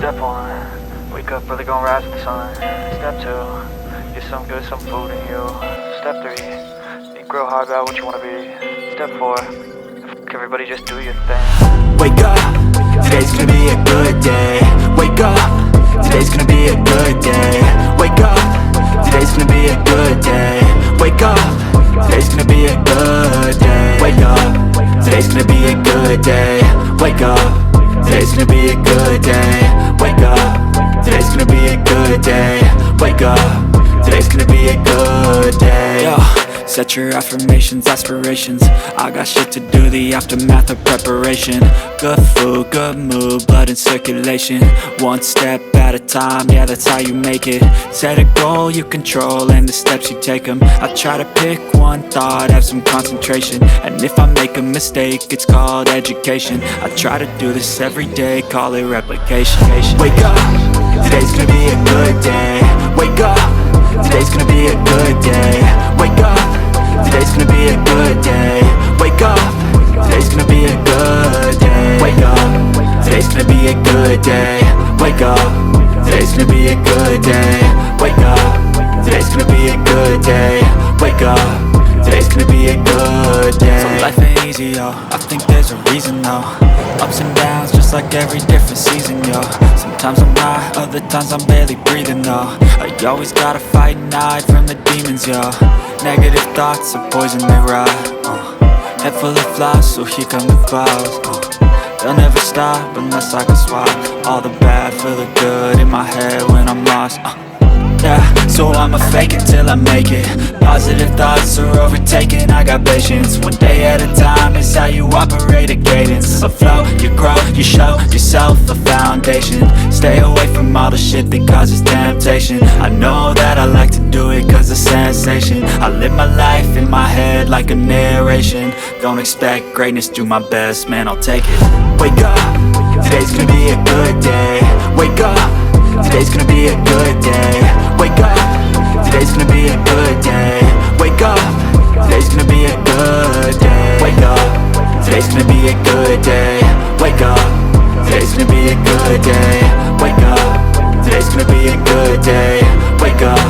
Step 1, wake up early, gonna rise with the sun. Step 2, get some good, some food in you. Step 3, think real hard about what you wanna be. Step 4, everybody just do your thing. Wake up, today's gonna be a good day. Wake up, today's gonna be a good day. Wake up, today's gonna be a good day. Wake up, today's gonna be a good day. Wake up, today's gonna be a good day. Wake up, today's gonna be a good day. Wake up, today's gonna be a good day. Wake up, today's gonna be a good day. Yo, set your affirmations, aspirations. I got shit to do, the aftermath of preparation. Good food, good mood, blood in circulation. One step at a time, yeah, that's how you make it. Set a goal you control and the steps you take them. I try to pick one thought, have some concentration. And if I make a mistake, it's called education. I try to do this every day, call it replication. Wake up, today's gonna be a good day. Wake up, today's gonna be a good day. Wake up, today's gonna be a good day. Wake up, today's gonna be a good day. Wake up, today's gonna be a good day. Wake up, today's gonna be a good day. Wake up, today's gonna be a good day. Wake up, today's gonna be a good day. So life ain't easy, yo, I think there's a reason, though. Ups and downs, just like every different season, yo. Sometimes I'm high, other times I'm barely breathing, though. I always gotta fight and hide from the demons, yo. Negative thoughts are poison, they ride. Head full of flies, so here come the clouds. They'll never stop unless I can swap all the bad for the good in my head when I'm lost. Yeah, so I'ma fake it till I make it. Positive thoughts are overtaken, I got patience. One day at a time is how you operate a cadence. A flow, you grow, you show yourself a foundation. Stay away from all the shit that causes temptation. I know that I like to do it cause it's sensation. I live my life in my head like a narration. Don't expect greatness, do my best, man, I'll take it. Wake up, today's gonna be a good day. Wake up, today's gonna be a good day. Wake up, today's gonna be a good day. Wake up, today's gonna be a good day. Wake up, today's gonna be a good day. Wake up, today's gonna be a good day. Wake up, today's gonna be a good day. Wake up,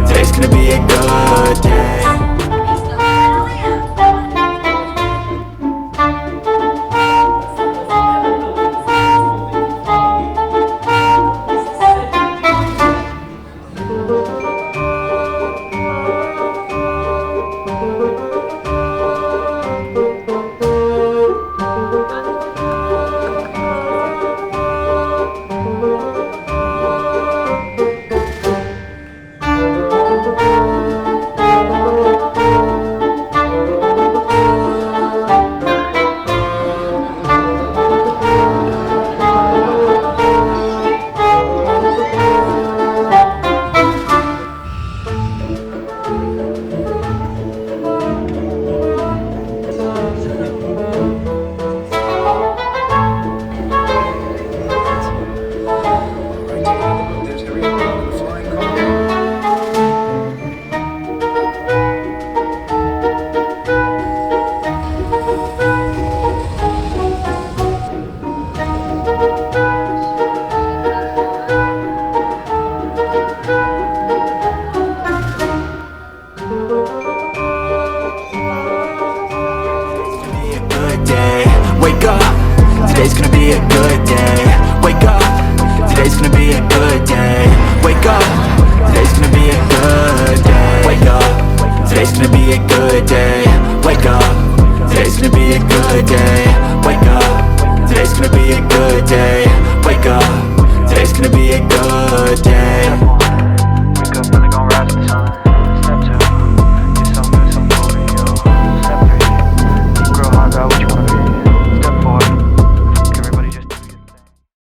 today's gonna be a good day. Wake up, today's gonna be a good day. Wake up, today's gonna be a good day. Wake up, today's gonna be a good day. Wake up, today's gonna be a good day. Wake up, today's gonna be a good day. Wake up, today's gonna be a good day. Wake up.